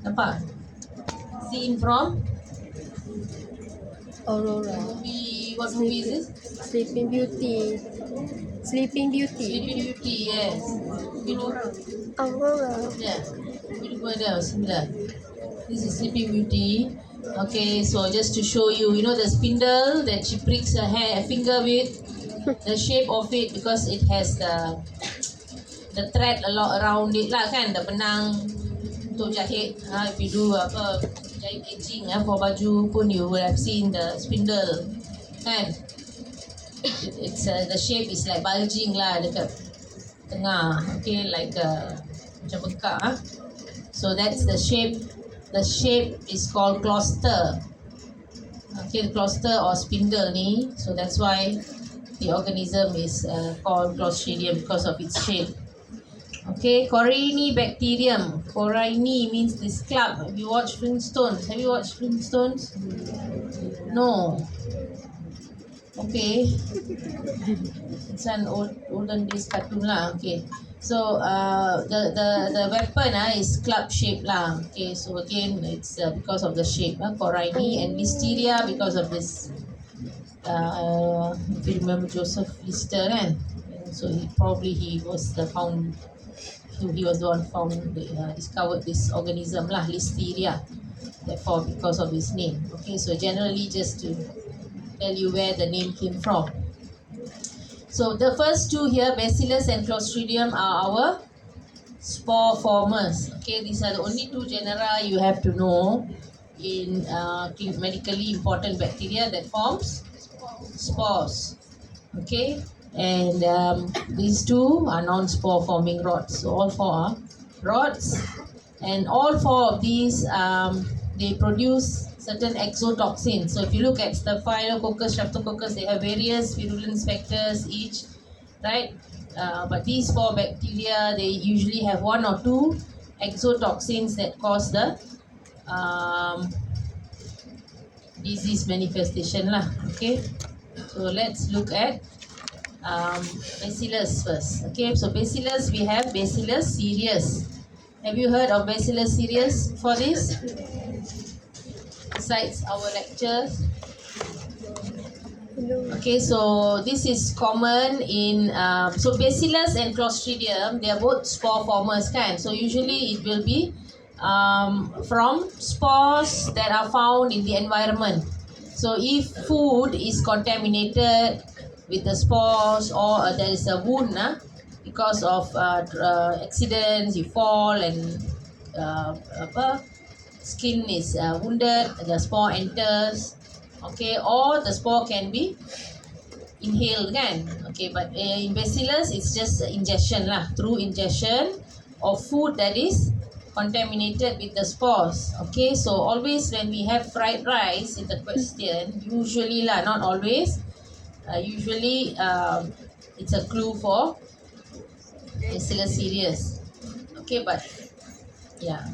Nampak? Scene from Aurora. movie. What movie is this? Sleeping Beauty. Sleeping Beauty. Sleeping Beauty. Yes. Aurora. Yeah. What else? This is Sleeping Beauty. Okay, so just to show you, you know the spindle that she pricks her finger with, the shape of it because it has the thread a lot around it lah kan, the benang untuk jahit. If you do jahit edging for baju pun you will have seen the spindle kan. It's the shape is like bulging lah dekat tengah. Okay, like macam bengkak So that's the shape. The shape is called cluster. Okay, cluster or spindle ni. So that's why the organism is called Clostridium because of its shape. Okay, Corynebacterium. Coryne means this club. Have you watched Flintstones? Have you watched Flintstones? No. Okay. It's an olden days cartoon lah. Okay. So the weapon is club shape lah. Okay. So again, it's because of the shape. Coryne and Listeria because of this. If you remember Joseph Lister kan? So he was the found. He was the one discovered this organism lah, Listeria. Therefore, because of his name. Okay. So generally, just to tell you where the name came from. So the first two here, Bacillus and Clostridium, are our spore formers. Okay, these are the only two genera you have to know in medically important bacteria that forms spores. Okay, and these two are non-spore forming rods. So all four are rods, and all four of these they produce certain exotoxins. So if you look at Staphylococcus, Streptococcus, they have various virulence factors each, right? But these four bacteria, they usually have one or two exotoxins that cause the disease manifestation lah. Okay, so let's look at Bacillus first. Okay, so Bacillus, we have Bacillus cereus. Have you heard of Bacillus cereus for this? Besides our lectures. Okay, so this is common in so Bacillus and Clostridium, they are both spore formers kan. So usually it will be from spores that are found in the environment. So if food is contaminated with the spores or there is a wound because of accidents, you fall and skin is wounded, the spore enters. Okay, or the spore can be inhaled kan. Okay, but in Bacillus it's just ingestion lah, through ingestion of food that is contaminated with the spores. Okay, so always when we have fried rice in the question, usually lah, not always, usually it's a clue for Bacillus cereus. Okay, but yeah.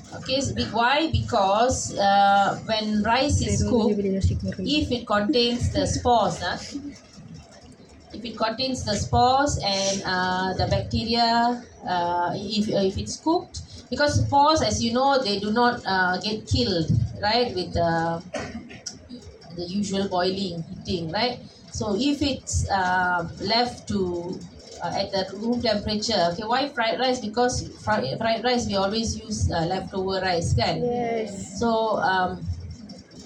Okay, so why? Because when rice is cooked, if it contains the spores, if it contains the spores and the bacteria, if it's cooked, because spores, as you know, they do not get killed, right, with the usual boiling, heating, right? So if it's left to at the room temperature. Okay, why fried rice? Because fried rice we always use leftover rice kan. Yes. So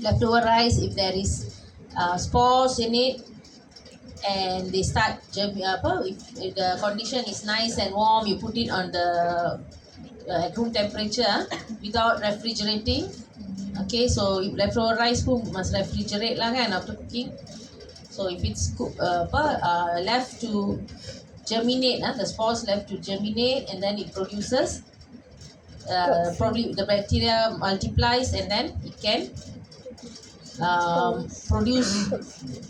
leftover rice, if there is spores in it and they start if the condition is nice and warm, you put it on the at room temperature without refrigerating. Okay, so if leftover rice pun must refrigerate lah kan after cooking. So if it's left to germinate, the spores left to germinate, and then it produces probably the bacteria multiplies and then it can produce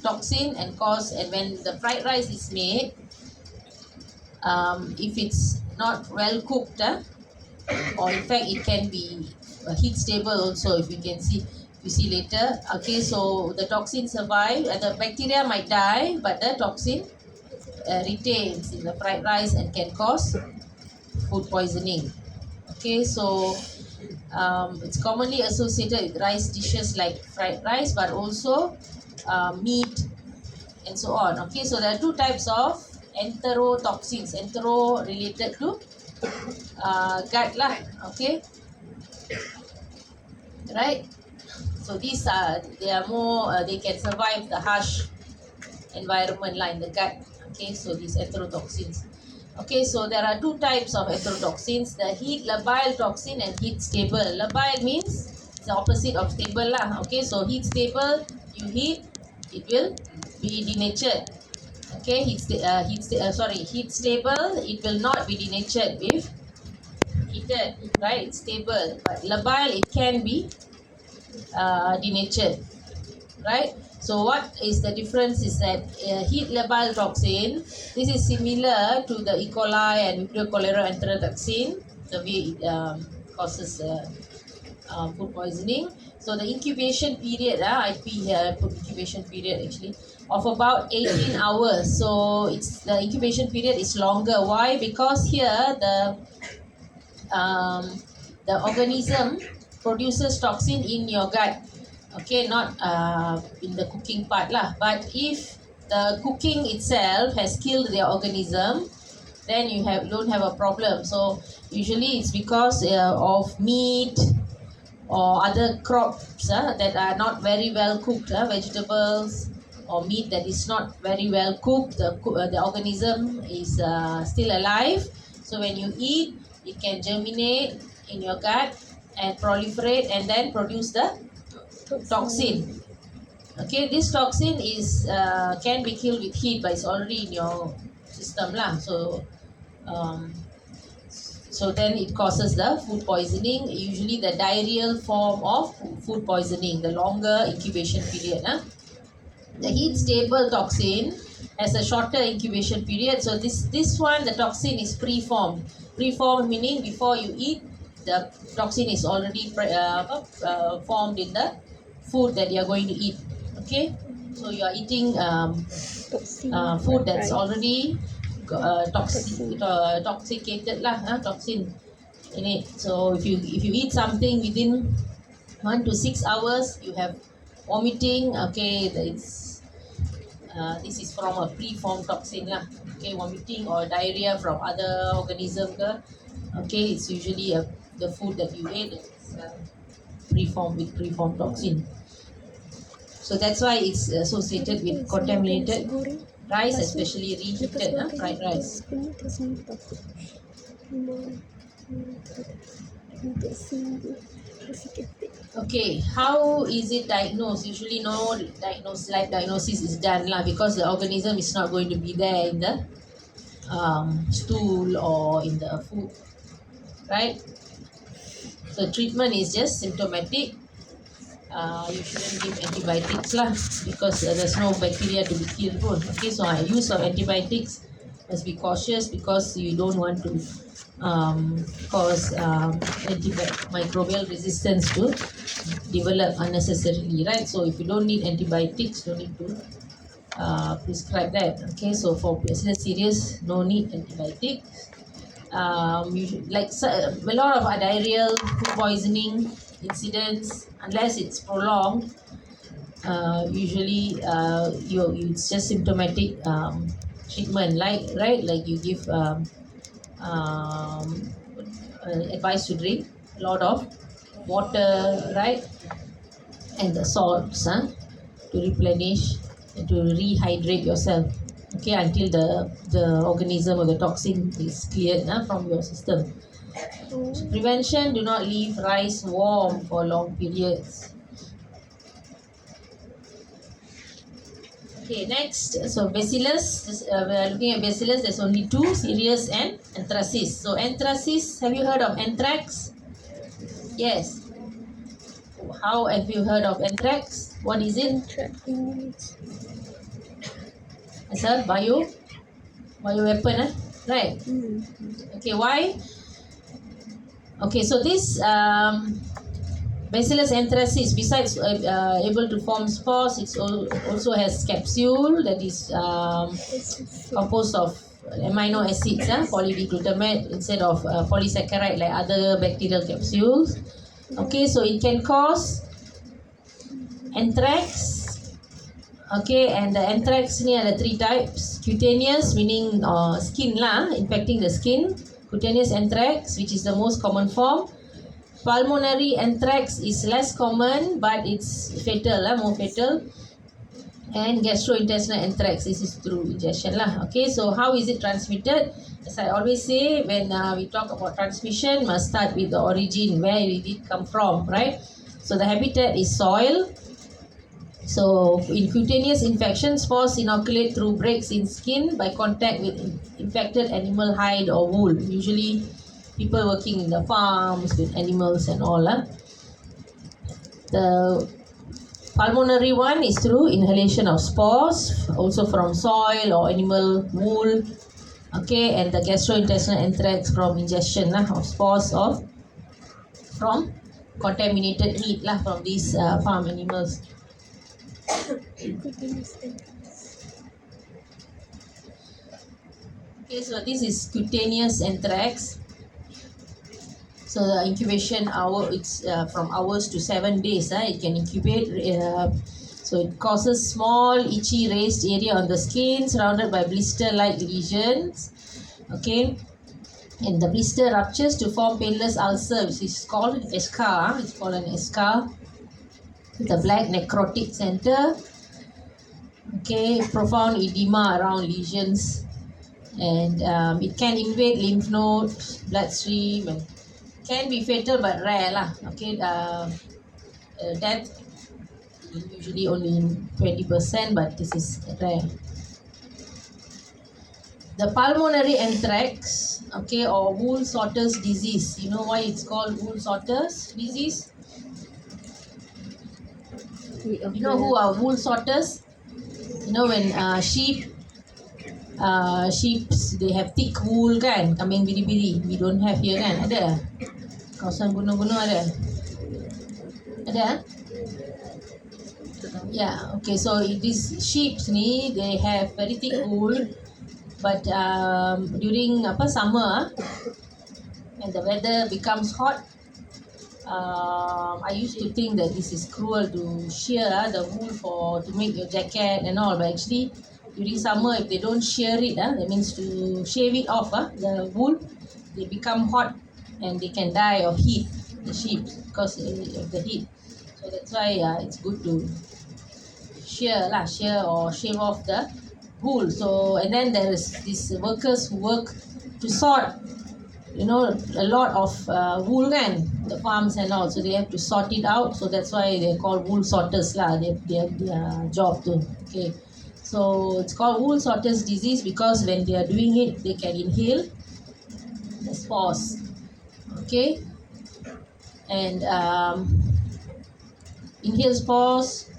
toxin and cause. And when the fried rice is made, if it's not well cooked, or in fact it can be heat stable also, if you can see, you see later. Okay, so the toxin survive and the bacteria might die, but the toxin retains in the fried rice and can cause food poisoning. Okay, so It's commonly associated with rice dishes like fried rice, but also meat and so on. Okay, so there are two types of enterotoxins. Entero related to gut lah. Okay, right. So these are they are more they can survive the harsh environment like the gut. Okay, so these enterotoxins. Okay, so there are two types of enterotoxins: the heat labile toxin and heat stable. Labile means it's the opposite of stable lah. Okay, so heat stable, you heat, it will be denatured. Okay, heat stable, it will not be denatured if heated, right? It's stable, but labile, it can be denatured, right? So what is the difference is that heat labile toxin, this is similar to the E. coli and Vibrio cholera enterotoxin, the way it causes food poisoning. So the incubation period, IP here, I put incubation period actually, of about 18 hours. So it's the incubation period is longer. Why? Because here the organism produces toxin in your gut. Okay, not in the cooking part lah. But if the cooking itself has killed the organism, then you don't have a problem. So usually it's because of meat or other crops that are not very well cooked, vegetables or meat that is not very well cooked. The organism is still alive. So when you eat, it can germinate in your gut and proliferate and then produce the toxin. Okay, this toxin is can be killed with heat, but it's already in your system lah. Um, so then it causes the food poisoning, usually the diarrheal form of food poisoning, the longer incubation period. The heat stable toxin has a shorter incubation period. So this one, the toxin is preformed. Preformed meaning before you eat, the toxin is already formed in the food that you are going to eat. Okay, so you are eating food that's already toxicated lah, toxin in it. So if you eat something within 1 to 6 hours, you have vomiting. Okay, this is from a preformed toxin lah. Okay, vomiting or diarrhea from other organism ke. Okay, it's usually the food that you ate is preformed toxin. So that's why it's associated with contaminated rice, especially reheated fried rice. Okay, how is it diagnosed? Usually no diagnosis is done lah, because the organism is not going to be there in the stool or in the food, right? So treatment is just symptomatic. You shouldn't give antibiotics lah, because there's no bacteria to be killed pun. Okay, so use of antibiotics must be cautious, because you don't want to cause antimicrobial resistance to develop unnecessarily, right? So if you don't need antibiotics, don't need to prescribe that. Okay, so for serious, no need antibiotics. A lot of diarrheal, food poisoning incidents, unless it's prolonged, usually it's just symptomatic treatment, like you give advice to drink a lot of water, right, and the salts to replenish and to rehydrate yourself, okay, until the organism or the toxin is cleared from your system. So prevention: do not leave rice warm for long periods. Okay, next, so bacillus. We are looking at bacillus. There's only two: serious and anthracis. So anthracis, have you heard of anthrax? Yes. How have you heard of anthrax? What is it? It's a bio weapon, right? Okay, why? Okay, so this Bacillus anthracis, besides able to form spores, it also has capsule that is composed of amino acids, polydglutamate, instead of polysaccharide like other bacterial capsules. Okay, so it can cause anthrax. Okay, and the anthrax ni ada 3 types. Cutaneous, meaning skin lah, infecting the skin. Cutaneous anthrax, which is the most common form. Pulmonary anthrax is less common, but it's fatal lah, more fatal. And gastrointestinal anthrax, this is through ingestion lah. Okay, so how is it transmitted? As I always say, when we talk about transmission, must start with the origin, where did it come from, right? So the habitat is soil. So in cutaneous infections, spores inoculate through breaks in skin by contact with infected animal hide or wool. Usually people working in the farms with animals and all. The pulmonary one is through inhalation of spores, also from soil or animal wool. Okay, and the gastrointestinal anthrax from ingestion of spores from contaminated meat from these farm animals. Okay, so this is cutaneous anthrax. So the incubation hour, it's from hours to 7 days. It can incubate. So it causes small itchy raised area on the skin surrounded by blister-like lesions. Okay, and the blister ruptures to form painless ulcer, which is called a scar. It's called an scar with a black necrotic center. Okay, profound edema around lesions, and it can invade lymph nodes, bloodstream, and can be fatal but rare lah. Okay, death usually only 20%, but this is rare. The pulmonary anthrax, okay, or wool sorter's disease. You know why it's called wool sorter's disease? You know who are wool sorters? You know when sheep they have thick wool kan, kambing biri-biri. We don't have here kan? Ada? Kawasan gunung-gunung ada? Ada? Yeah, okay, so these sheep ni, they have very thick wool, but during summer, and the weather becomes hot, I used to think that this is cruel to shear the wool to make your jacket and all, but actually during summer, if they don't shear it, that means to shave it off, the wool, they become hot and they can die of heat, the sheep, because of the heat. So that's why it's good to shear or shave off the wool. So, and then there is these workers who work to sort, a lot of wool kan, the farms and all, so they have to sort it out. So that's why they're called wool sorters lah. They have their job too. Okay, so it's called wool sorters disease because when they are doing it, they can inhale the spores. Okay, and inhaled spores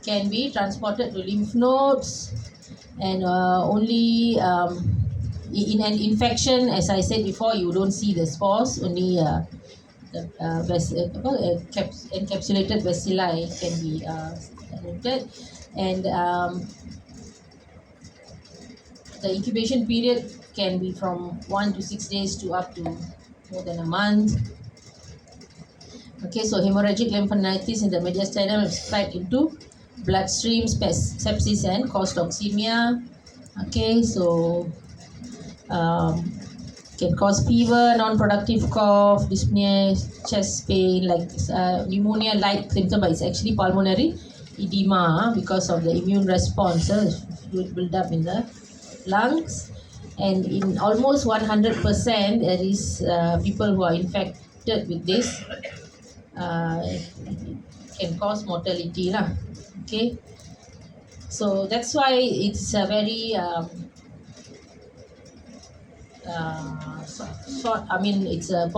can be transported to lymph nodes, and only in an infection, as I said before, you don't see the spores, only the encapsulated bacilli can be noted, and the incubation period can be from 1 to 6 days to up to more than a month. Okay, so hemorrhagic lymphadenitis in the mediastinum is spread into bloodstream, sepsis, and cause toxemia. Okay, so can cause fever, non-productive cough, dyspnea, chest pain, like pneumonia-like symptom, but it's actually pulmonary edema because of the immune response, fluid build-up in the lungs. And in almost 100%, there is people who are infected with this. Can cause mortality lah. Okay, so that's why it's a very it's a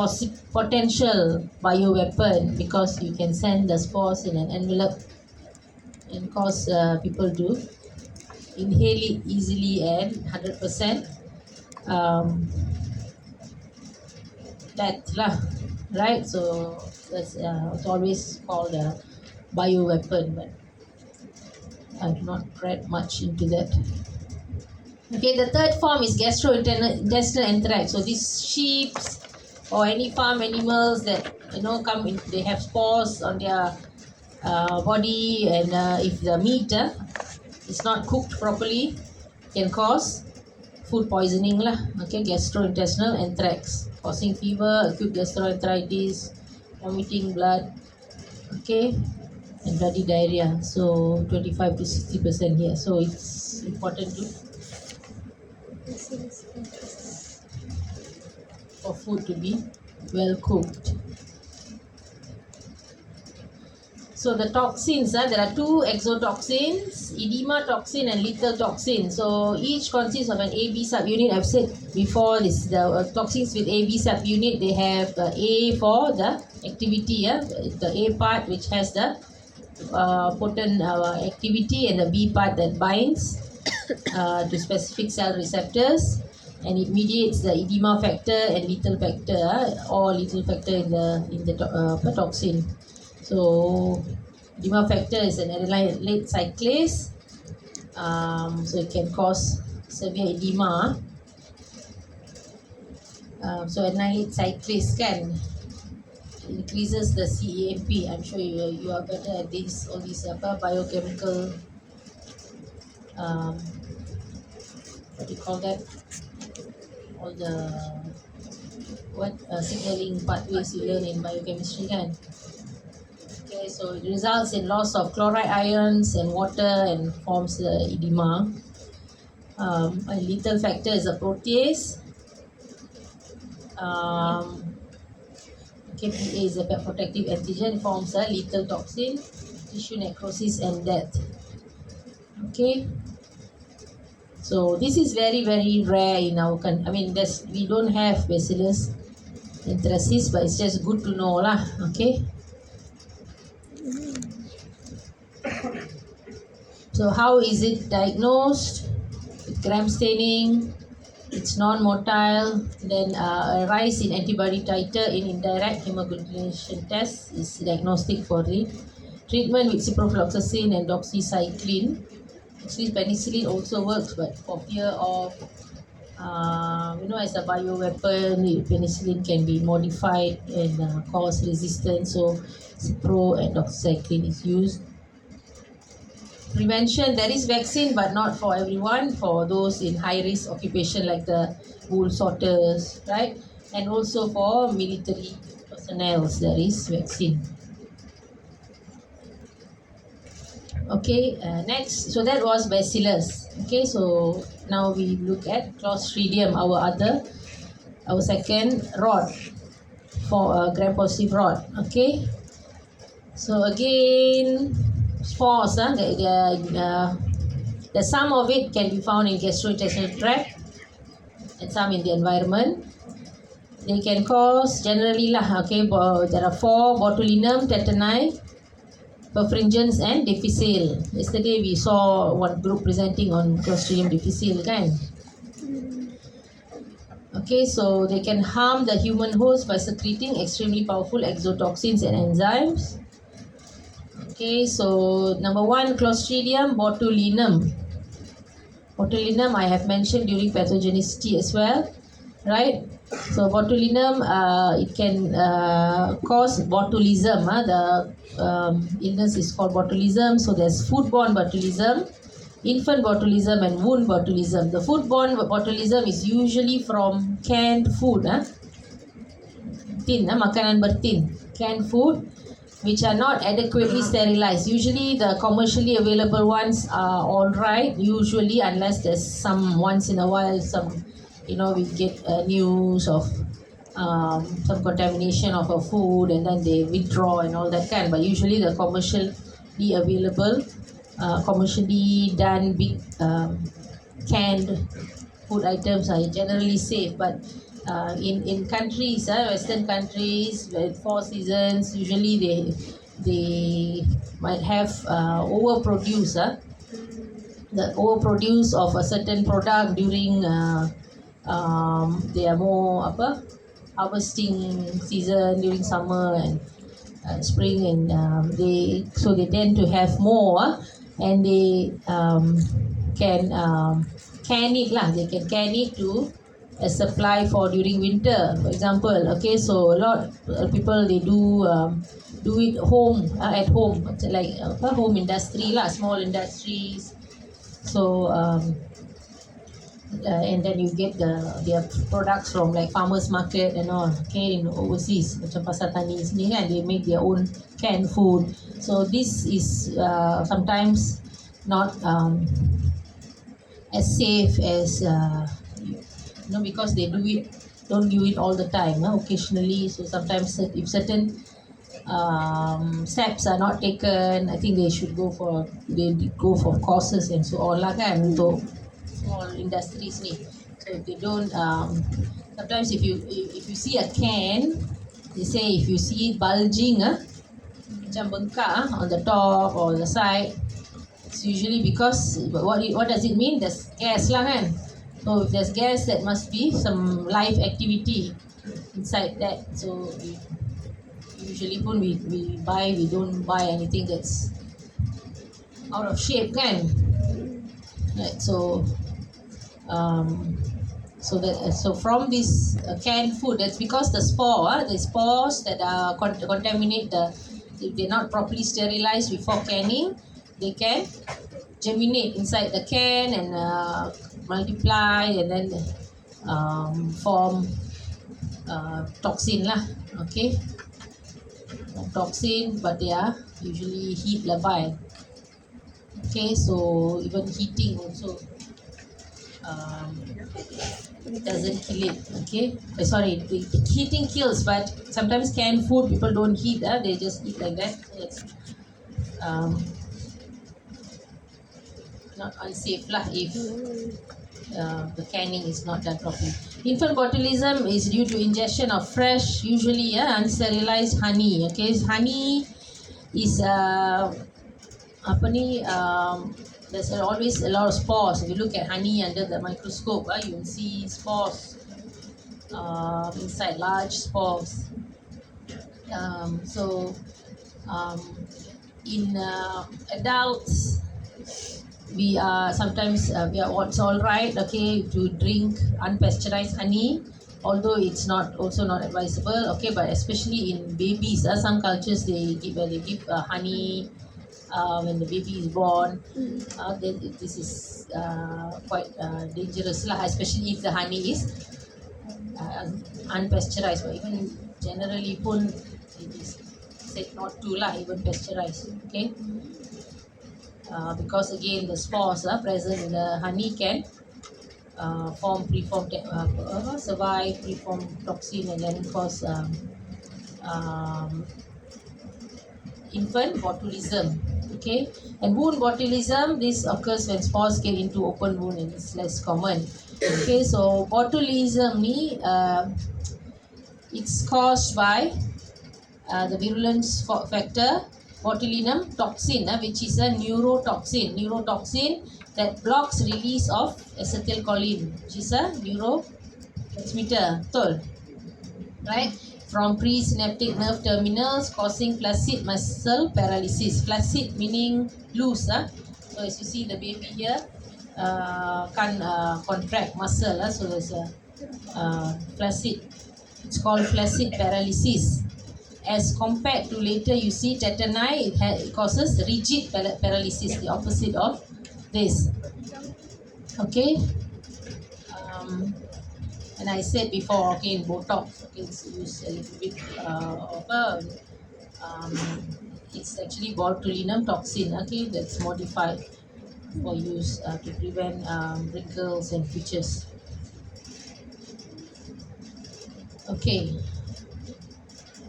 potential bioweapon, because you can send the spores in an envelope and cause people to inhale it easily and 100% death lah, right? So that's it's always called a bioweapon, but I've not read much into that. Okay, the third form is gastrointestinal anthrax. So these sheep or any farm animals that come in, they have spores on their body, and if the meat is not cooked properly, can cause food poisoning lah. Okay, gastrointestinal anthrax, causing fever, acute gastroenteritis, vomiting blood, okay, and bloody diarrhea. So 25 to 60% here. So it's important for food to be well cooked. So the toxins, there are two exotoxins, edema toxin and lethal toxin. So each consists of an AB subunit. I've said before this, the toxins with AB subunit, they have A for the activity, the A part which has the potent activity, and the B part that binds to specific cell receptors, and it mediates the edema factor and lethal factor, or lethal factor in the toxin. So edema factor is an adenylate cyclase, so it can cause severe edema. So adenylate cyclase increases the CAMP. I'm sure you are better at this, all these biochemical, what do you call that, all the signaling pathways you learn in biochemistry kan. Okay, so it results in loss of chloride ions and water and forms the edema. A lethal factor is a protease. KPA is a protective antigen, forms a lethal toxin, tissue necrosis and death. Okay, so this is very very rare in our country. I mean, we don't have Bacillus anthracis, but it's just good to know lah. Okay. So how is it diagnosed? With gram staining, it's non-motile. Then a rise in antibody titer in indirect hemagglutination test is diagnostic for it. Treatment with ciprofloxacin and doxycycline. Actually, penicillin also works, but for fear of, as a bioweapon, penicillin can be modified and cause resistance. So cipro and doxycycline is used. Prevention, there is vaccine, but not for everyone, for those in high-risk occupation like the wool sorters, right? And also for military personnel, there is vaccine. Okay, next, so that was Bacillus. Okay, so now we look at Clostridium, our second rod, for gram-positive rod. Okay, so again, spores, the some of it can be found in gastrointestinal tract and some in the environment. They can cause generally there are 4: botulinum, tetani, perfringens and difficile. Yesterday we saw one group presenting on Clostridium difficile kan. Okay, so they can harm the human host by secreting extremely powerful exotoxins and enzymes. Okay, so number 1, Clostridium botulinum. Botulinum I have mentioned during pathogenicity as well, right? So botulinum, it can cause botulism. The illness is called botulism. So there's foodborne botulism, infant botulism and wound botulism. The foodborne botulism is usually from canned food, tin, makanan bertin, canned food, which are not adequately sterilized. Usually the commercially available ones are alright, usually, unless there's some once in a while we get news of some contamination of a food and then they withdraw and all that kind. But usually the commercially available, commercially done big canned food items are generally safe. But in countries, Western countries with 4 seasons, usually they might have overproduce of a certain product during they are more harvesting season during summer and spring, and they tend to have more, and they can can it lah. They can can it to a supply for during winter, for example. Okay, so a lot of people they do it home at home, like home industry lah, small industries. So and then you get their products from like farmers market and all, okay, in overseas macam pasar tani sini kan, they make their own canned food. So this is sometimes not as safe as because they don't do it all the time, occasionally. So sometimes if certain steps are not taken, I think they go for courses and so on lah kan, untuk small industries ni. So if they don't sometimes if you see a can, they say if you see it bulging macam bengkak on the top or the side, it's usually because what does it mean? There's gas lah kan. So if there's gas, that must be some live activity inside that. So usually pun we don't buy anything that's out of shape kan, right? So so from this canned food, that's because the spores that are contaminate if they're not properly sterilized before canning, they can germinate inside the can and multiply and then form toxin lah, okay, toxin, but they are usually heat labile. Okay, so even heating also doesn't kill it. Okay, sorry, the heating kills, but sometimes canned food people don't heat, they just eat like that. It's not unsafe lah if the canning is not done properly. Infant botulism is due to ingestion of fresh, usually unsterilized honey. Okay, honey is there's always a lot of spores. If you look at honey under the microscope, you will see spores inside, large spores. In adults, we are it's all right, okay, to drink unpasteurized honey, although it's not advisable, okay, but especially in babies, some cultures they give honey when the baby is born. This is quite dangerous lah, especially if the honey is unpasteurized, or even generally pun it is said not to lah, even pasteurized, okay. Because again the spores present in the honey can survive preformed toxin and then cause infant botulism. Okay, and wound botulism, this occurs when spores get into open wound and it's less common. Okay, so botulism ni it's caused by the virulence factor botulinum toxin, which is a neurotoxin that blocks release of acetylcholine, which is a neurotransmitter, betul, right, from presynaptic nerve terminals, causing flaccid muscle paralysis. Flaccid meaning loose. So as you see the baby here can't contract muscle, so there's a flaccid. It's called flaccid paralysis. As compared to later you see tetani, it causes rigid paralysis, the opposite of this. Okay. And I said before, okay, in Botox, okay, it's used a little bit it's actually botulinum toxin, okay, that's modified for use to prevent wrinkles and features. Okay.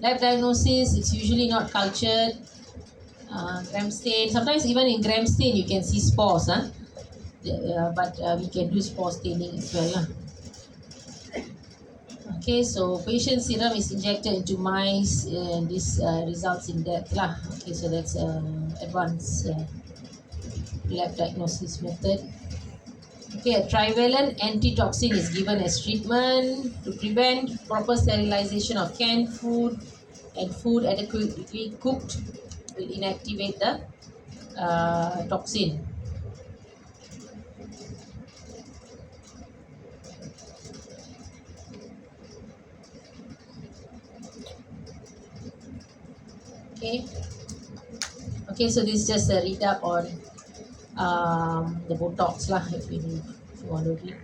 Lab diagnosis, it's usually not cultured. Gram stain, sometimes even in gram stain you can see spores, but we can do spore staining as well. Okay, so patient serum is injected into mice and this results in death lah. Okay, so that's advanced lab diagnosis method. Okay, a trivalent antitoxin is given as treatment to prevent proper sterilization of canned food, and food adequately cooked will inactivate the toxin. Okay. Okay, so this is just a read up on the Botox lah, if you want to read.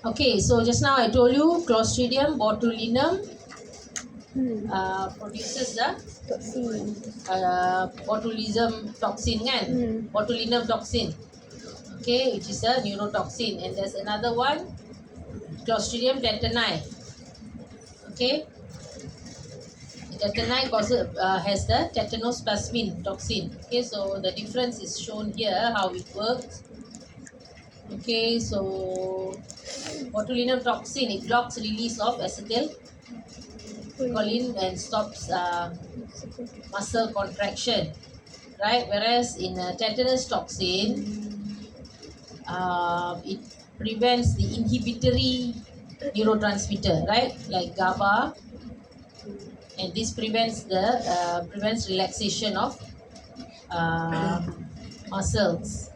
Okay, so just now I told you Clostridium botulinum produces the Toxin. botulism toxin kan, botulinum toxin, okay, which is a neurotoxin. And there's another one, Clostridium tetani. Okay, tetani causes has the tetanospasmin toxin. Okay, so the difference is shown here, how it works. Okay, so botulinum toxin, it blocks release of acetylcholine and stops muscle contraction, right? Whereas in tetanus toxin, it prevents the inhibitory neurotransmitter, right? Like GABA, and this prevents relaxation of muscles,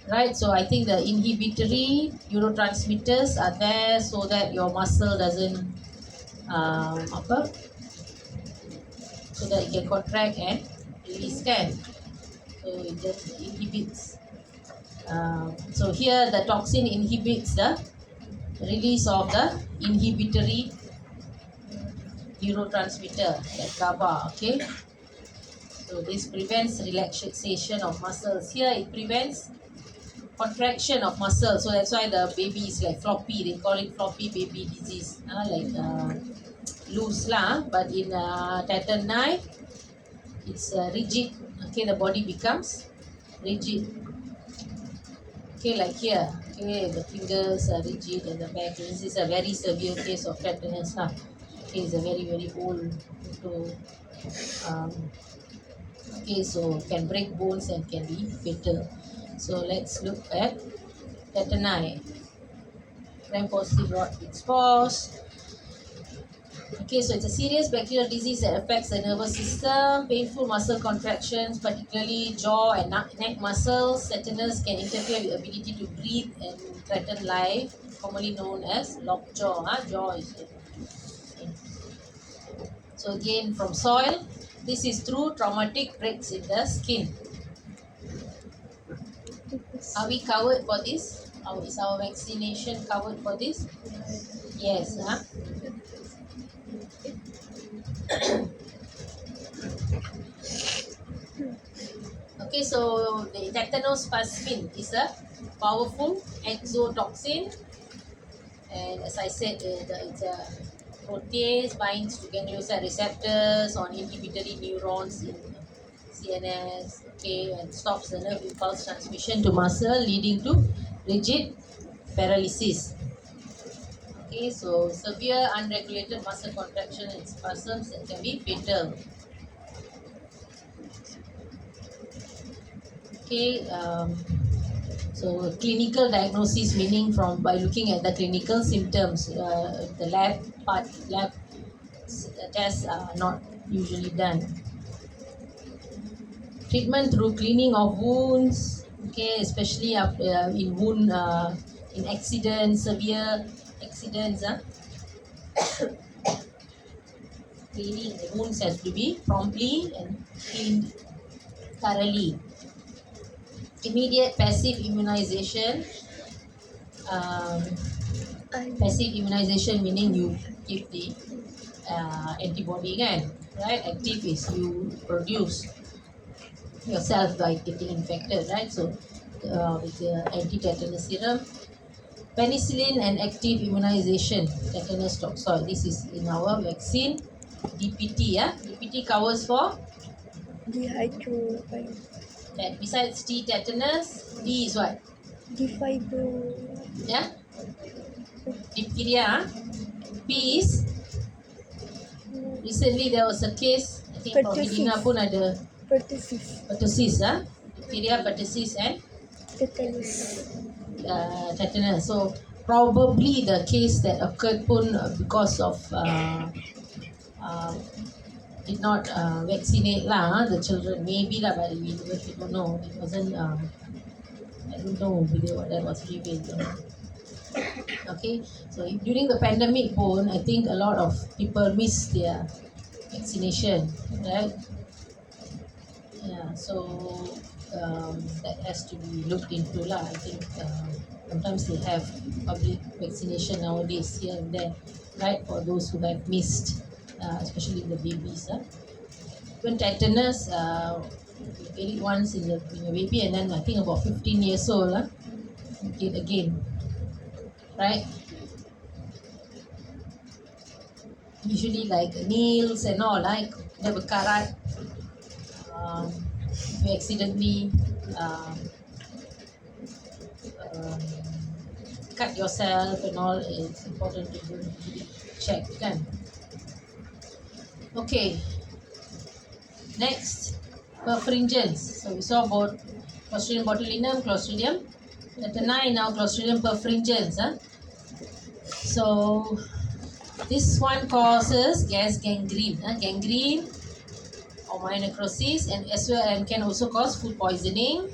right? So I think the inhibitory neurotransmitters are there so that your muscle doesn't so that it can contract and release kan. So it just inhibits. So here the toxin inhibits the release of the inhibitory neurotransmitter like GABA. Okay. So this prevents relaxation of muscles. Here it prevents contraction of muscles. So that's why the baby is like floppy. They call it floppy baby disease. Loose lah. But in tetani, it's rigid. Okay, the body becomes rigid. Okay, like here. Okay, the fingers are rigid at the back. This is a very severe case of tetanus lah. Okay, it's a very old photo. Okay, so can break bones and can be fatal. So let's look at tetani. Gram-positive rod-weak spores. Okay, so it's a serious bacterial disease that affects the nervous system. Painful muscle contractions, particularly jaw and neck muscles. Tetanus can interfere with ability to breathe and threaten life, commonly known as lockjaw. Jaw is so again from soil. This is through traumatic breaks in the skin. Are we covered for this? Is our vaccination covered for this? Yes. Okay, so the tetanospasmin is a powerful exotoxin, and as I said, it's a protease, binds to ganglioside receptors on inhibitory neurons in CNS, okay, and stops the nerve impulse transmission to muscle, leading to rigid paralysis. Okay, so severe unregulated muscle contraction and spasms that can be fatal. Okay, so clinical diagnosis, meaning from by looking at the clinical symptoms, the lab tests are not usually done. Treatment through cleaning of wounds, okay, especially in accidents, severe accidents. Cleaning the wounds has to be promptly and cleaned thoroughly. Immediate passive immunization. Passive immunization meaning you give the antibody kan, right? Active is you produce yourself by getting infected, right? So with the anti-tetanus serum, penicillin and active immunization, tetanus toxoid. This is in our vaccine. DPT, DPT covers for Dehydrofiber. that. Besides T tetanus, D is what? Defiber. Yeah. Diphtheria. P is recently there was a case, I think from Medina pun ada pertussis, diphtheria, pertussis and tetanus. So probably the case that occurred pun because of did not vaccinate lah the children, maybe lah, but we don't know. It wasn't I don't know what that was revealed. Okay, so during the pandemic pun, I think a lot of people missed their vaccination. right? Yeah, so that has to be looked into lah. I think sometimes they have public vaccination nowadays here and there, right? For those who have missed, especially the babies. When tetanus, you get it once in your baby, and then I think about 15 years old, you get again, right? Usually like nails and all, like the karat. If you accidentally um, um, cut yourself and all, it's important to go check, kan? Okay, next, perfringens. So we saw about Clostridium botulinum, Clostridium tetani, now Clostridium perfringens. So this one causes gas gangrene, gangrene or myonecrosis, and as well, and can also cause food poisoning.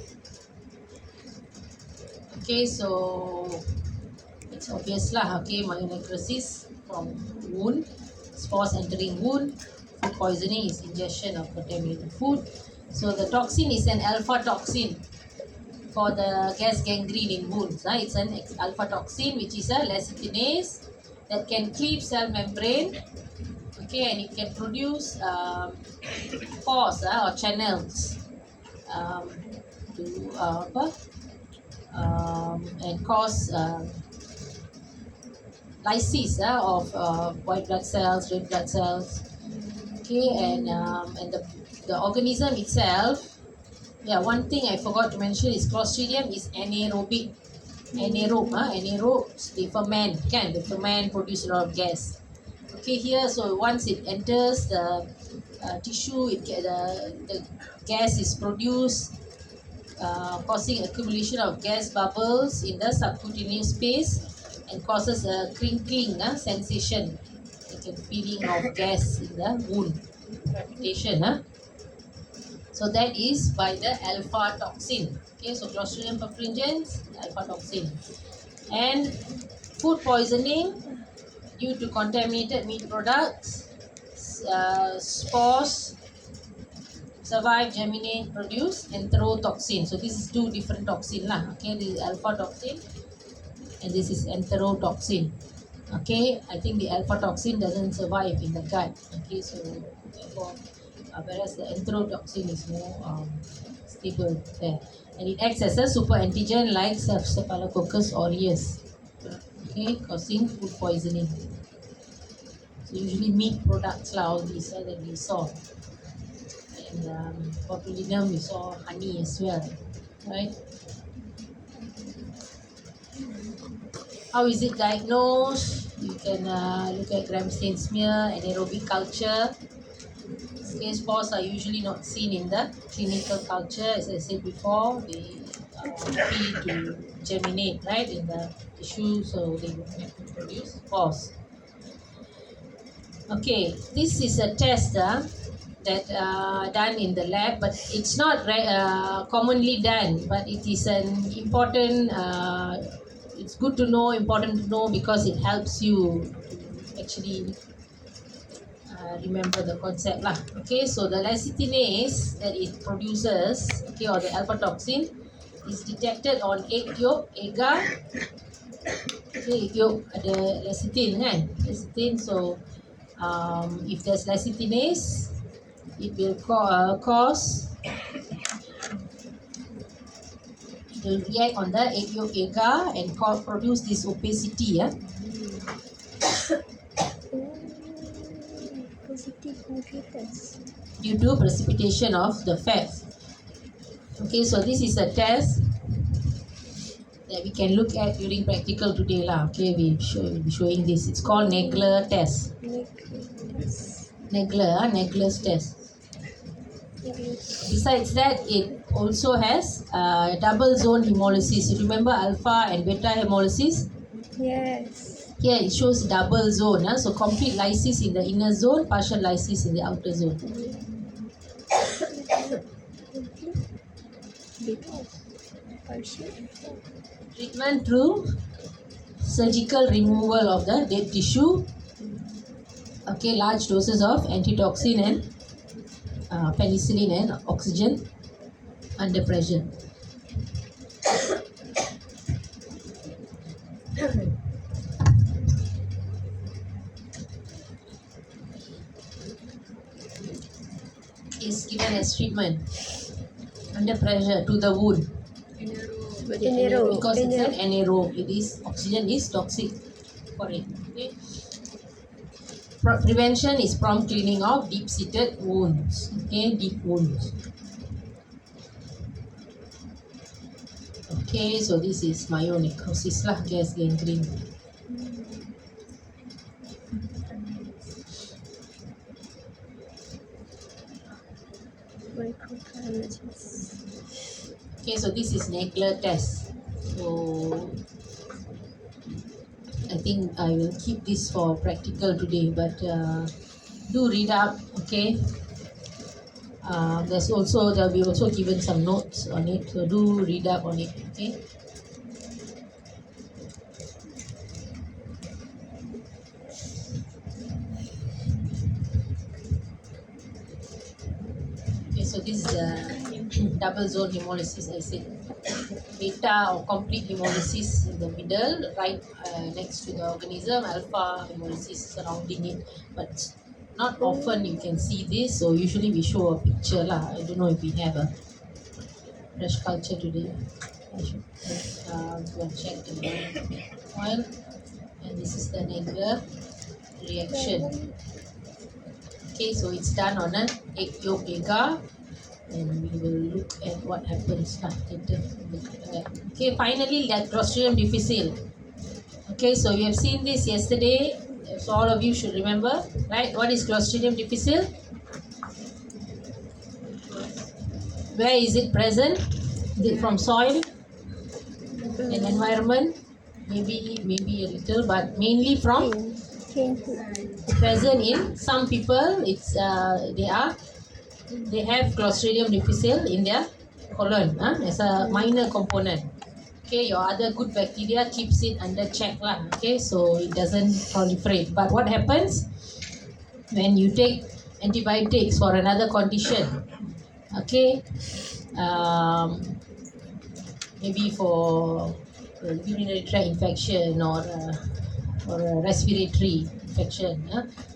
Okay, so it's obvious lah. Okay, myonecrosis from wound, spores entering wound. Food poisoning is ingestion of contaminated food. So the toxin is an alpha toxin for the gas gangrene in wounds. It's an alpha toxin, which is a lecithinase that can cleave cell membrane. Okay, and it can produce pores or channels to and cause lysis of white blood cells, red blood cells. Okay, and the organism itself. Yeah, one thing I forgot to mention is Clostridium is anaerobic. Anaerobes, they ferment, they ferment, produce a lot of gas. Okay, here, so once it enters the tissue, the gas is produced, causing accumulation of gas bubbles in the subcutaneous space and causes a crinkling sensation, like a feeling of gas in the wound, crepitation. So that is by the alpha toxin. Okay, so Clostridium perfringens, alpha toxin. And food poisoning due to contaminated meat products, spores survive, germinate, produce enterotoxin. So this is two different toxin lah. Okay, this is alpha toxin and this is enterotoxin. Okay, I think the alpha toxin doesn't survive in the gut. Okay, so therefore, whereas the enterotoxin is more stable there, and it acts as a super antigen like Staphylococcus aureus. Okay, causing food poisoning. So usually meat products lah, all these that we saw. And botulinum we saw honey as well, right? How is it diagnosed? You can look at gram stain smear, anaerobic culture. Okay, spores are usually not seen in the clinical culture. As I said before, they are happy to germinate, right, in the tissue, so they will produce spores. Okay, this is a test that done in the lab, but it's not commonly done, but it is an important, it's good to know, important to know, because it helps you to actually remember the concept lah. Okay, so the lecithinase that it produces, okay, or the alpha toxin, is detected on egg yolk, agar. Okay, egg yolk ada lecithin kan, lecithin. So if there's lecithinase, it will cause, it will react on the egg yolk agar and produce this opacity. Positive nucleus. Due to precipitation of the fat. Okay, so this is a test that we can look at during practical today lah. Okay, we'll be showing this. It's called Nagler test. Nagler's test. Besides that, it also has double zone hemolysis. You remember alpha and beta hemolysis? Yes. Here it shows double zone. So complete lysis in the inner zone, partial lysis in the outer zone. Treatment through surgical removal of the dead tissue. Okay, large doses of antitoxin and penicillin and oxygen under pressure. Is given as treatment under pressure to the wound. Because it's an anaerobe, oxygen is toxic for it. Okay. Prevention is prompt cleaning of deep-seated wounds. Okay, deep wounds. Okay, so this is myonecrosis lah, gas gangrene. Okay, so this is Nagler test. So I think I will keep this for practical today, but do read up. Okay. There'll be also given some notes on it, so do read up on it. Okay. Okay, so this is the double zone hemolysis. I said beta or complete hemolysis in the middle, right next to the organism, alpha hemolysis surrounding it, but not often you can see this, so usually we show a picture lah. I don't know if we have a fresh culture today. I should go and check the oil. And this is the Nagler reaction. Okay, so it's done on an egg yolk agar, and we will look at what happens later. Okay, finally, Clostridium difficile. Okay, so you have seen this yesterday, so all of you should remember, right? What is Clostridium difficile? Where is it present? Is it from soil and environment? Maybe a little, but mainly from present in some people. It's they have Clostridium difficile in their colon as a minor component. Okay, your other good bacteria keeps it under check lah. Okay, so it doesn't proliferate. But what happens when you take antibiotics for another condition? Okay, maybe for urinary tract infection or a respiratory infection.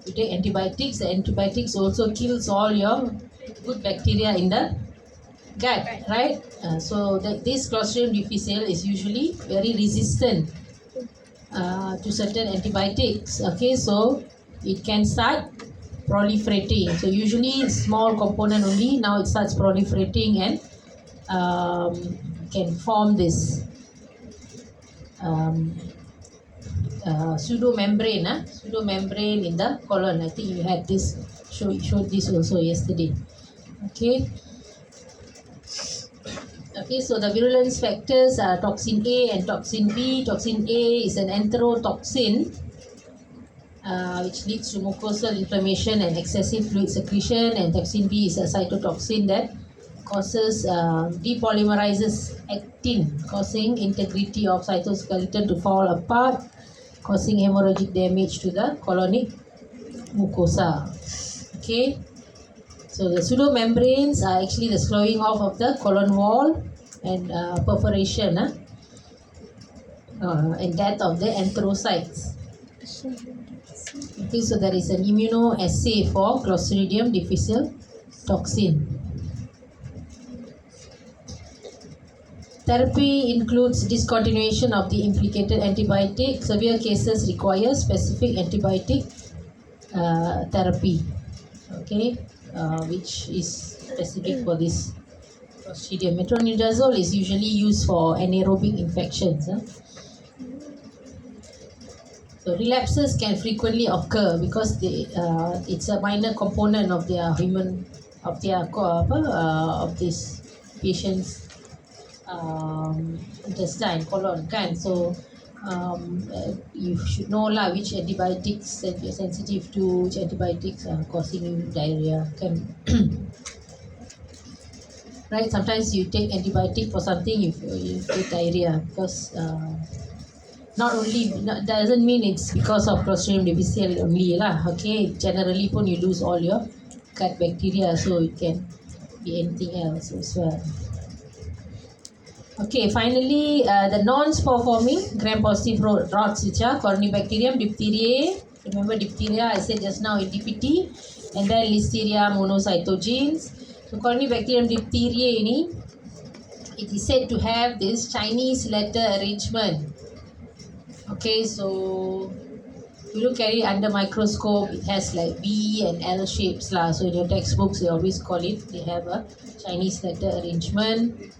You take antibiotics. The antibiotics also kills all your good bacteria in the gut, right? So this Clostridium difficile is usually very resistant to certain antibiotics. Okay, so it can start proliferating. So usually small component only. Now it starts proliferating and can form this pseudomembrane in the colon. I think you had this showed this also yesterday. Okay, so the virulence factors are toxin A and toxin B. Toxin A is an enterotoxin which leads to mucosal inflammation and excessive fluid secretion, and toxin B is a cytotoxin that causes depolymerizes actin, causing integrity of cytoskeleton to fall apart, causing hemorrhagic damage to the colonic mucosa. Okay, so the pseudomembranes are actually the slowing off of the colon wall and perforation and death of the enterocytes. Okay, so there is an immunoassay for Clostridium difficile toxin. Therapy includes discontinuation of the implicated antibiotic. Severe cases require specific antibiotic therapy, okay, which is specific for this Clostridium. Metronidazole is usually used for anaerobic infections. So relapses can frequently occur because it's a minor component of their of this patient's intestine, colon, kan. So you should know lah which antibiotics that you're sensitive to, which antibiotics are causing you diarrhea, kan. Right, sometimes you take antibiotic for something, you get diarrhea because doesn't mean it's because of Clostridium difficile only lah. Okay, generally pun you lose all your gut bacteria, so it can be anything else as well. Okay, finally, the non-spore forming gram-positive rods, which are Corynebacterium, diphtheriae. Remember diphtheria, I said just now in DPT, and then Listeria monocytogenes. So Corynebacterium diphtheriae ini, it is said to have this Chinese letter arrangement. Okay, so you look at it under microscope, it has like B and L shapes lah. So in your textbooks, they always call it, they have a Chinese letter arrangement.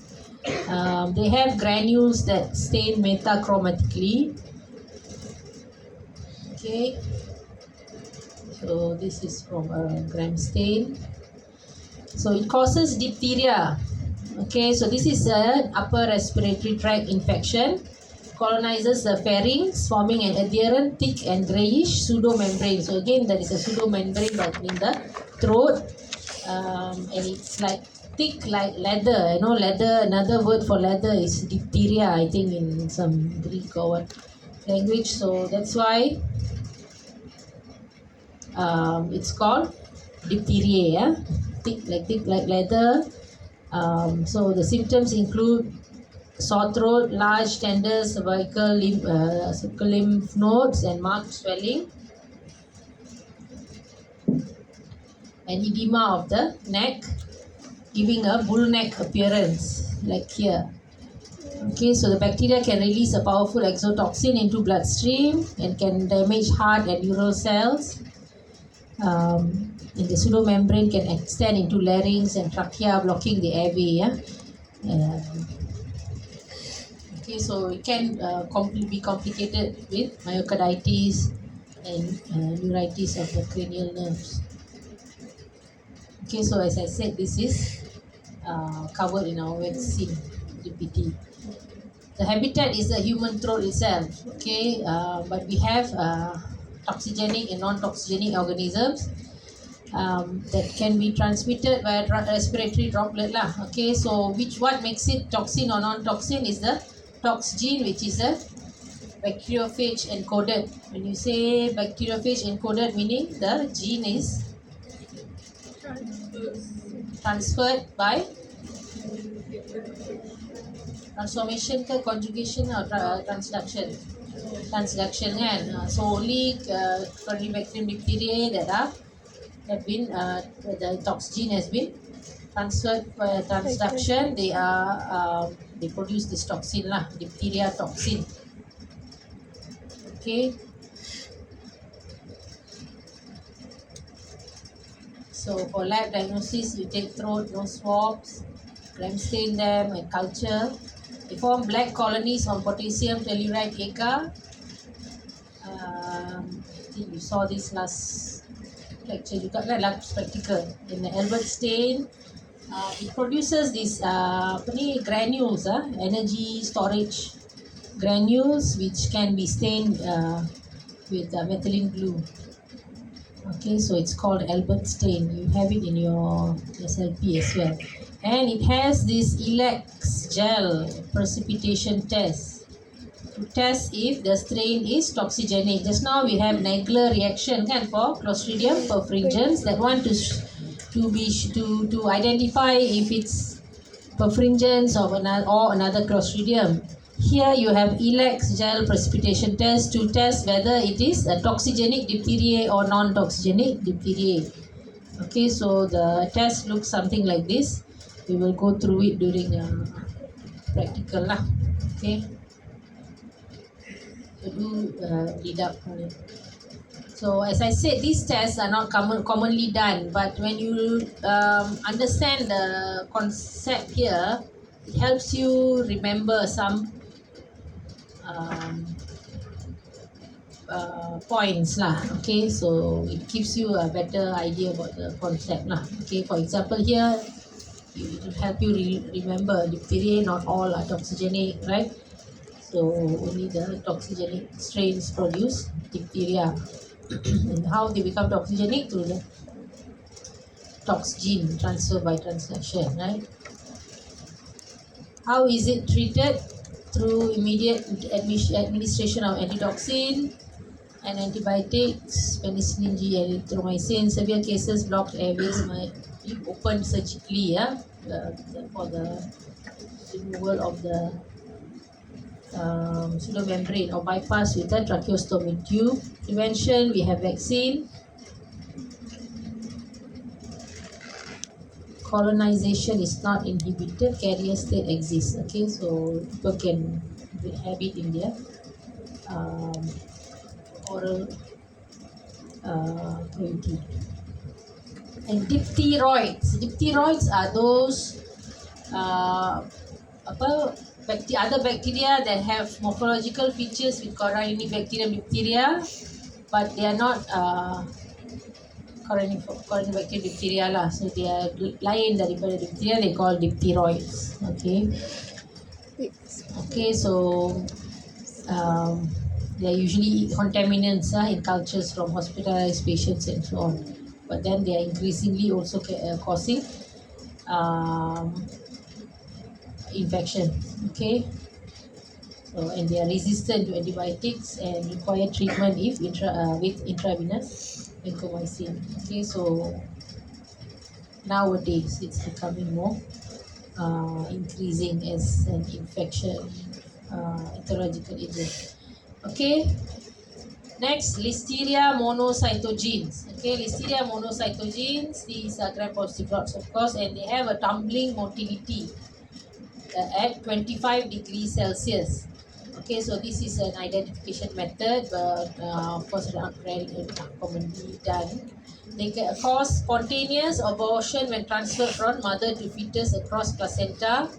They have granules that stain metachromatically. Okay, so this is from a gram stain. So it causes diphtheria. Okay, so this is an upper respiratory tract infection. Colonizes the pharynx, forming an adherent, thick and greyish pseudomembrane. So again, there is a pseudomembrane that in the throat, and it's like thick like leather. You know, leather. Another word for leather is diphtheria, I think, in some Greek or what language. So that's why it's called diphtheria. Yeah? Thick like leather. So the symptoms include sore throat, large tender cervical lymph nodes and marked swelling, and edema of the neck, giving a bull neck appearance like here. Okay, so the bacteria can release a powerful exotoxin into bloodstream and can damage heart and neural cells. And the pseudomembrane can extend into larynx and trachea, blocking the airway. Yeah? Okay, so it can be complicated with myocarditis and neuritis of the cranial nerves. Okay, so as I said, this is covered in our vaccine DPT. The habitat is the human throat itself. Okay, but we have toxigenic and non-toxigenic organisms that can be transmitted via respiratory droplet lah. Okay, so what makes it toxin or non-toxin is the tox gene, which is a bacteriophage encoded. When you say bacteriophage encoded, meaning the gene is transferred by transformation ke conjugation or transduction kan. So only Corynebacterium diphtheriae that have been the tox gene has been transferred by transduction. They produce this toxin lah, diphtheria toxin. Okay, so for lab diagnosis, you take throat, nose swabs, gram stain them and culture. They form black colonies on potassium telluride agar. I think you saw this last lecture juga kan, last practical. In the Albert stain, it produces these granules, energy storage granules, which can be stained with methylene blue. Okay, so it's called Albert stain. You have it in your SLP as well. And it has this Elex gel precipitation test to test if the strain is toxigenic. Just now we have Nagler reaction kan for Clostridium perfringens, that one to identify if it's perfringens or another Clostridium. Here you have Elex gel precipitation test to test whether it is a toxigenic diphtheria or non-toxigenic diphtheria. Okay, so the test looks something like this. We will go through it during practical lah. Okay, so do read up on it. So as I said, these tests are not commonly done, but when you understand the concept here, it helps you remember some points lah. Okay, so it gives you a better idea about the concept lah. Okay, for example here, it will help you remember diphtheria not all are toxigenic, right? So only the toxigenic strains produce diphtheria. And how they become toxigenic? Through the tox gene transfer by transduction, right? How is it treated? Through immediate administration of antitoxin, and antibiotics, penicillin G, erythromycin. Severe cases, blocked airways might be opened surgically, for the removal of the pseudomembrane or bypass with a tracheostomy tube. Prevention, we have vaccine. Colonization is not inhibited, carrier state exists. Okay, so people can have it in their um, oral cavity. And diphtheroids are those other bacteria that have morphological features with Corynebacterium diphtheria, but they are not Corynebacterium diphtheria lah. So they are lain daripada diphtheria, they call diphtheroids. Okay. Yes. Okay, so they are usually contaminants in cultures from hospitalized patients and so on. But then they are increasingly also causing infection. Okay, so and they are resistant to antibiotics and require treatment if with intravenous vancomycin. Okay, so nowadays it's becoming more increasing as an infection etiological agent. Okay, next, Listeria monocytogenes. Okay, Listeria monocytogenes, these are gram-positive of course, and they have a tumbling motility at 25 degrees Celsius. Okay, so this is an identification method, but of course not very commonly done. They can cause spontaneous abortion when transferred from mother to fetus across placenta,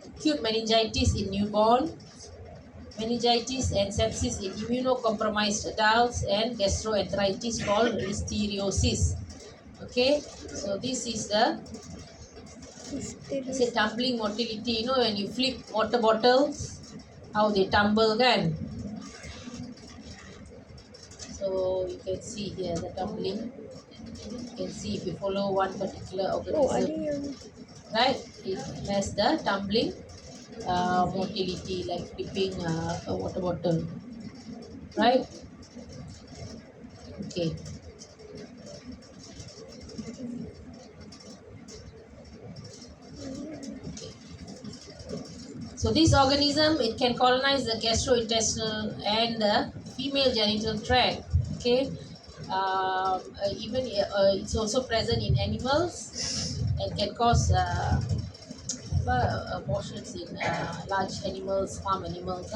acute meningitis in newborn, meningitis and sepsis in immunocompromised adults, and gastroenteritis called listeriosis. Okay, so this is the it's a tumbling motility. You know, when you flip water bottles, how they tumble, kan? So you can see here the tumbling. You can see if you follow one particular organism, right? It has the tumbling motility, like flipping a water bottle, right? Okay. So this organism, it can colonize the gastrointestinal and the female genital tract. Okay, even it's also present in animals and can cause abortions in large animals, farm animals.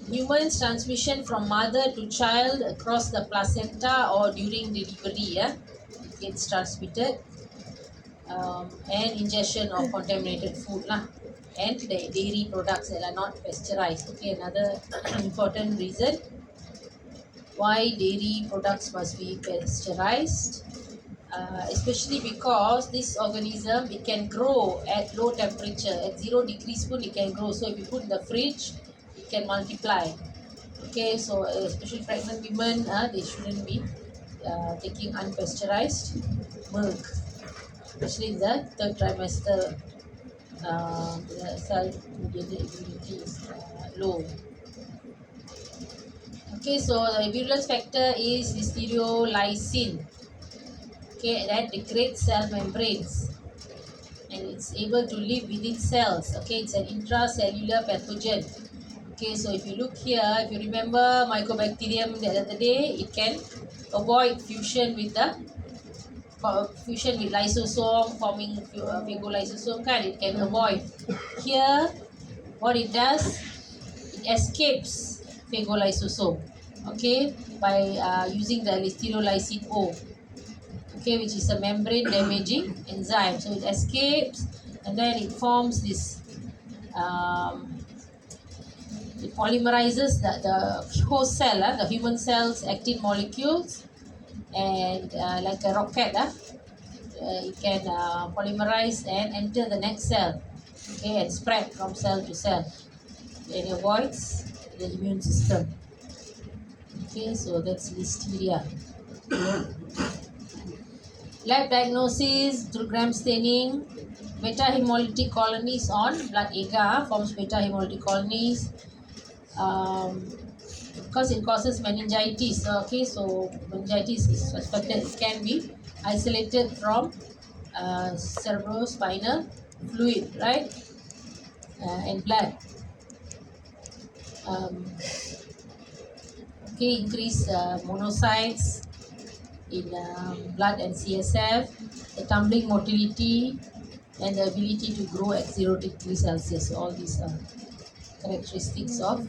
Humans, transmission from mother to child across the placenta or during delivery. It gets transmitted, and ingestion of contaminated food lah, and the dairy products that are not pasteurized. Okay, another important reason why dairy products must be pasteurized, especially because this organism, it can grow at low temperature. At 0 degrees pun it can grow. So if you put in the fridge, it can multiply. Okay, so especially pregnant women, they shouldn't be taking unpasteurized milk, especially in the third trimester. The cell-mediated immunity is low. Okay, so the virulence factor is listeriolysin. Okay, that degrades cell membranes and it's able to live within cells. Okay, it's an intracellular pathogen. Okay, so if you look here, if you remember Mycobacterium the other day, it can avoid fusion with lysosome, forming phagolysosome kan, it can avoid. Here, what it does, it escapes phagolysosome, okay, by using the listeriolysin O, okay, which is a membrane damaging enzyme. So it escapes and then it forms this it polymerizes the host cell, the human cell's actin molecules, and like a rocket, it can polymerize and enter the next cell, okay, and spread from cell to cell. It avoids the immune system. Okay, so that's listeria. Lab diagnosis through gram staining. Beta hemolytic colonies on blood agar forms beta hemolytic colonies. because it causes meningitis. Okay, so meningitis is suspected. It can be isolated from cerebrospinal fluid, right? And blood. Um, okay, increase monocytes in blood and CSF, the tumbling motility, and the ability to grow at 0 degrees Celsius. So all these are characteristics of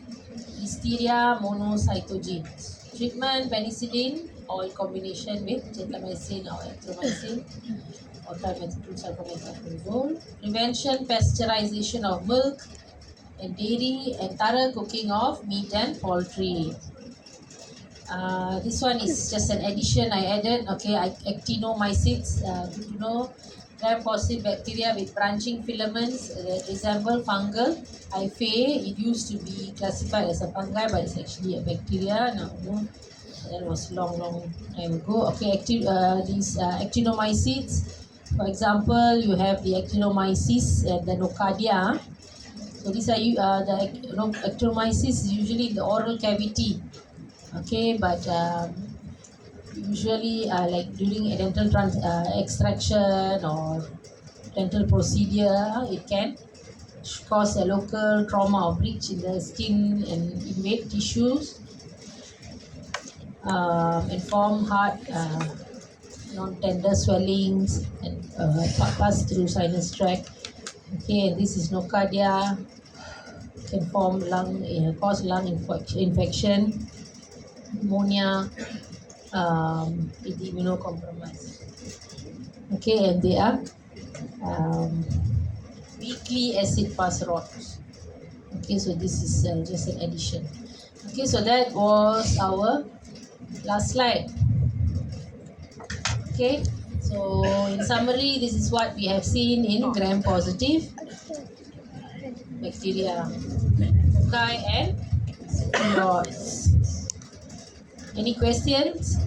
Listeria monocytogenes. Treatment penicillin or in combination with gentamicin or erythromycin or trimethoprim sulfamethoxazole. Prevention pasteurization of milk and dairy and thorough cooking of meat and poultry. This one is just an addition I added. Okay, actinomycetes. Good to know. Gram-positive bacteria with branching filaments that resemble fungal hyphae. It used to be classified as a fungi, but it's actually a bacteria. Now, no, that was long time ago. Okay, these actinomycetes. For example, you have the actinomyces and the nocardia. So these are actinomyces is usually in the oral cavity. Okay, but usually like during a dental extraction or dental procedure, it can cause a local trauma or breach in the skin and invade tissues and form hard non-tender swellings and pass through sinus tract. Okay, and this is nocardia, can form cause lung infection, pneumonia, in the immunocompromised. Okay, and they are weakly acid pass rods. Okay, so this is just an addition. Okay, so that was our last slide. Okay, so in summary, this is what we have seen in gram-positive bacteria, fungi and rods. Any questions?